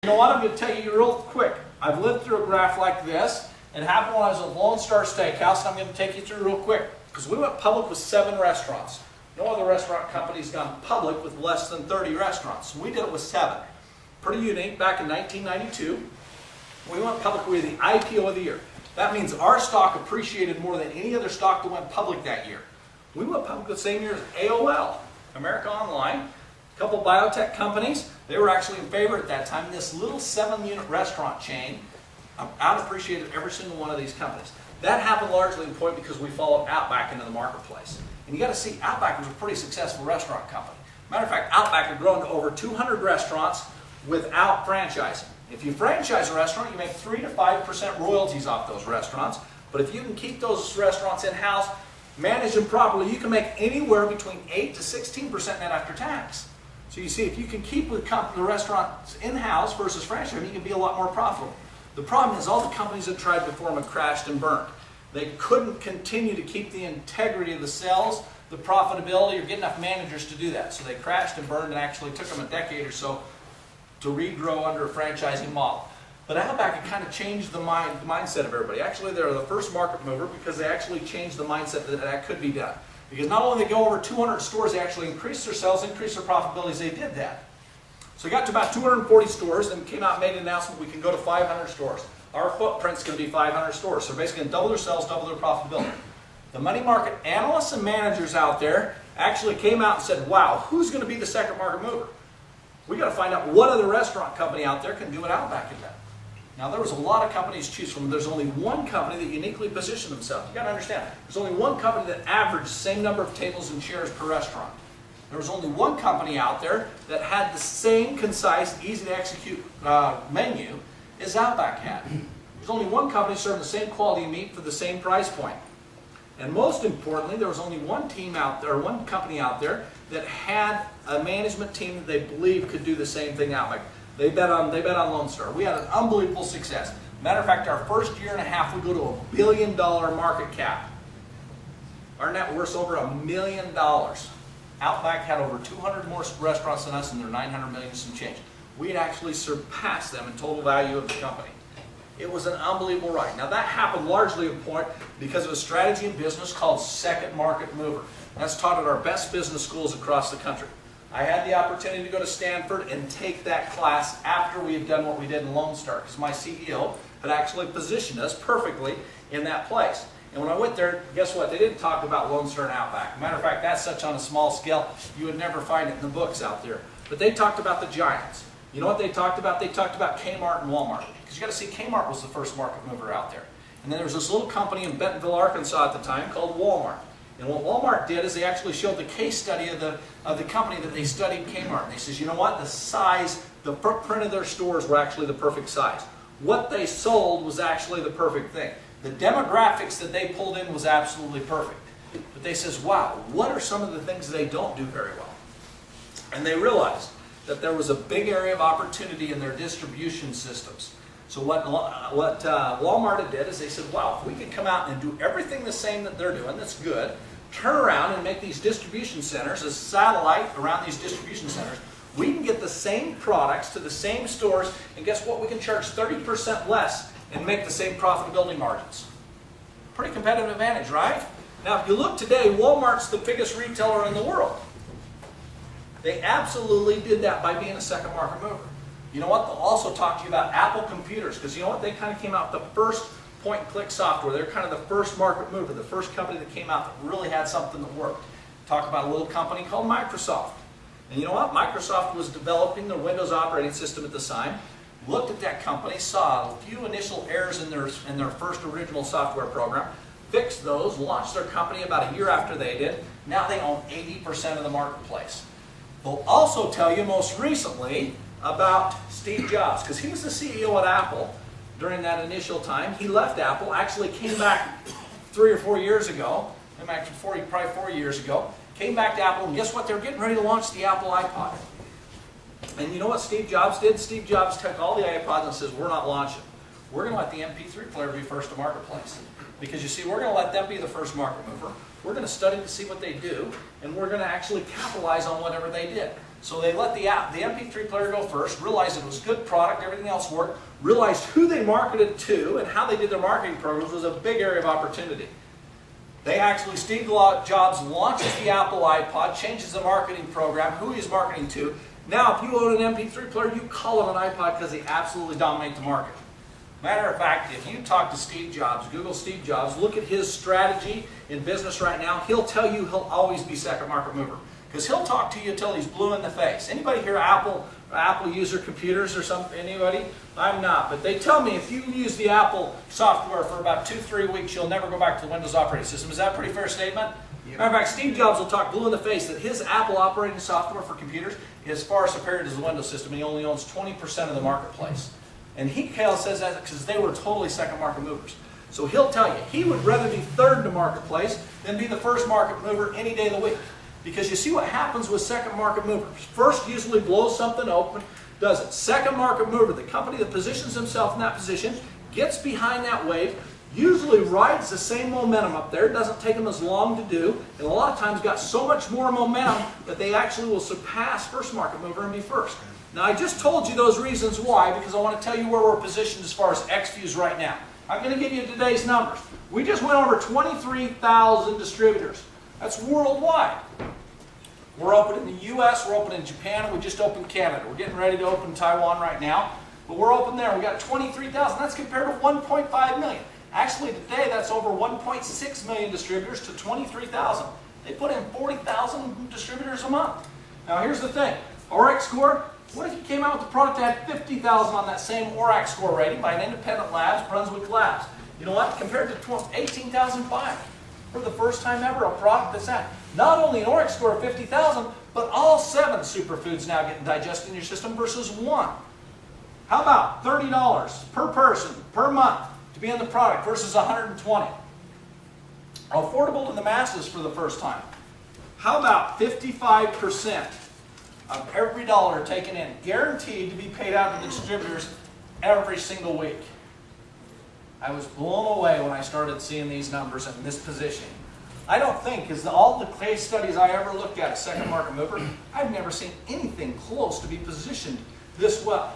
You know what, I'm going to tell you real quick. I've lived through a graph like this. It happened when I was at Lone Star Steakhouse, and I'm going to take you through real quick. Because we went public with 7 restaurants. No other restaurant company's gone public with less than 30 restaurants. So we did it with 7. Pretty unique. Back in 1992, we went public with the IPO of the year. That means our stock appreciated more than any other stock that went public that year. We went public the same year as AOL, America Online, a couple of biotech companies. They were actually in favor at that time. This little 7-unit restaurant chain out-appreciated every single one of these companies. That happened largely in point because we followed Outback into the marketplace. And you got to see, Outback was a pretty successful restaurant company. Matter of fact, Outback had grown to over 200 restaurants without franchising. If you franchise a restaurant, you make 3 to 5% royalties off those restaurants. But if you can keep those restaurants in-house, manage them properly, you can make anywhere between 8 to 16% net after tax. So you see, if you can keep the restaurants in-house versus franchising, you can be a lot more profitable. The problem is all the companies that tried before them have crashed and burned. They couldn't continue to keep the integrity of the sales, the profitability, or get enough managers to do that. So they crashed and burned, and actually took them a decade or so to regrow under a franchising model. But Outback had kind of changed the mindset of everybody. Actually, they're the first market mover because they actually changed the mindset that that could be done. Because not only did they go over 200 stores, they actually increased their sales, increased their profitability as they did that. So we got to about 240 stores, and came out and made an announcement we can go to 500 stores. Our footprint's going to be 500 stores. So they're basically going to double their sales, double their profitability. The money market analysts and managers out there actually came out and said, wow, who's going to be the second market mover? We got to find out what other restaurant company out there can do what Outback can do. Now, there was a lot of companies to choose from. There's only one company that uniquely positioned themselves. You got to understand, there's only one company that averaged the same number of tables and chairs per restaurant. There was only one company out there that had the same concise, easy to execute menu as Outback had. There's only one company serving the same quality of meat for the same price point. And most importantly, there was only one team out there, one company out there that had a management team that they believed could do the same thing Outback. They bet on Lone Star. We had an unbelievable success. Matter of fact, our first year and a half, we go to $1 billion market cap. Our net worth's over $1 million. Outback had over 200 more restaurants than us, and they're 900 million and some change. We had actually surpassed them in total value of the company. It was an unbelievable ride. Now that happened largely in point because of a strategy in business called second market mover. That's taught at our best business schools across the country. I had the opportunity to go to Stanford and take that class after we had done what we did in Lone Star, because my CEO had actually positioned us perfectly in that place. And when I went there, guess what? They didn't talk about Lone Star and Outback. Matter of fact, that's such on a small scale, you would never find it in the books out there. But they talked about the giants. You know what they talked about? They talked about Kmart and Walmart. Because you got to see, Kmart was the first market mover out there. And then there was this little company in Bentonville, Arkansas at the time called Walmart. And what Walmart did is they actually showed the case study of the company that they studied, Kmart. And they says, you know what? The size, the footprint of their stores were actually the perfect size. What they sold was actually the perfect thing. The demographics that they pulled in was absolutely perfect. But they says, wow, what are some of the things they don't do very well? And they realized that there was a big area of opportunity in their distribution systems. So what Walmart did is they said, wow, if we can come out and do everything the same that they're doing, that's good, turn around and make these distribution centers as satellite around these distribution centers, we can get the same products to the same stores, and guess what? We can charge 30% less and make the same profitability margins. Pretty competitive advantage, right? Now, if you look today, Walmart's the biggest retailer in the world. They absolutely did that by being a second market mover. You know what? They'll also talk to you about Apple computers, because you know what? They kind of came out with the first point-and-click software. They're kind of the first market mover, the first company that came out that really had something that worked. Talk about a little company called Microsoft. And you know what? Microsoft was developing their Windows operating system at the time, looked at that company, saw a few initial errors in their first original software program, fixed those, launched their company about a year after they did. Now they own 80% of the marketplace. They'll also tell you most recently about Steve Jobs, because he was the CEO at Apple during that initial time. He left Apple, actually came back 3 or 4 years ago, probably 4 years ago, came back to Apple, and guess what? They're getting ready to launch the Apple iPod. And you know what Steve Jobs did? Steve Jobs took all the iPods and says, we're not launching. We're going to let the MP3 player be first to marketplace. Because you see, we're going to let them be the first market mover. We're going to study to see what they do, and we're going to actually capitalize on whatever they did. So they let the MP3 player go first, realized it was a good product, everything else worked, realized who they marketed to and how they did their marketing programs was a big area of opportunity. They actually, Steve Jobs launches the Apple iPod, changes the marketing program, who he's marketing to. Now, if you own an MP3 player, you call it an iPod because they absolutely dominate the market. Matter of fact, if you talk to Steve Jobs, Google Steve Jobs, look at his strategy in business right now, he'll tell you he'll always be second market mover. Because he'll talk to you until he's blue in the face. Anybody here Apple user computers or something? Anybody? I'm not. But they tell me if you use the Apple software for about 2-3 weeks, you'll never go back to the Windows operating system. Is that a pretty fair statement? Yep. Matter of fact, Steve Jobs will talk blue in the face that his Apple operating software for computers is far superior to the Windows system. He only owns 20% of the marketplace. And he says that because they were totally second market movers. So he'll tell you, he would rather be third in the marketplace than be the first market mover any day of the week. Because you see what happens with second market movers. First usually blows something open, does it. Second market mover, the company that positions himself in that position, gets behind that wave, usually rides the same momentum up there. It doesn't take them as long to do, and a lot of times got so much more momentum that they actually will surpass first market mover and be first. Now I just told you those reasons why because I want to tell you where we're positioned as far as XFuse right now. I'm going to give you today's numbers. We just went over 23,000 distributors. That's worldwide. We're open in the US, we're open in Japan, and we just opened Canada. We're getting ready to open Taiwan right now, but we're open there. We got 23,000. That's compared to 1.5 million. Actually, today that's over 1.6 million distributors to 23,000. They put in 40,000 distributors a month. Now here's the thing. ORAC score, what if you came out with a product that had 50,000 on that same ORAC score rating by an independent labs, Brunswick Labs? You know what? Compared to 18,005. For the first time ever, a product that's at not only an ORAC score of 50,000, but all 7 superfoods now getting digested in your system versus 1. How about $30 per person per month to be in the product versus $120? Affordable to the masses for the first time. How about 55% of every dollar taken in, guaranteed to be paid out to the distributors every single week? I was blown away when I started seeing these numbers in this position. I don't think, because all the case studies I ever looked at as second market mover, I've never seen anything close to be positioned this well.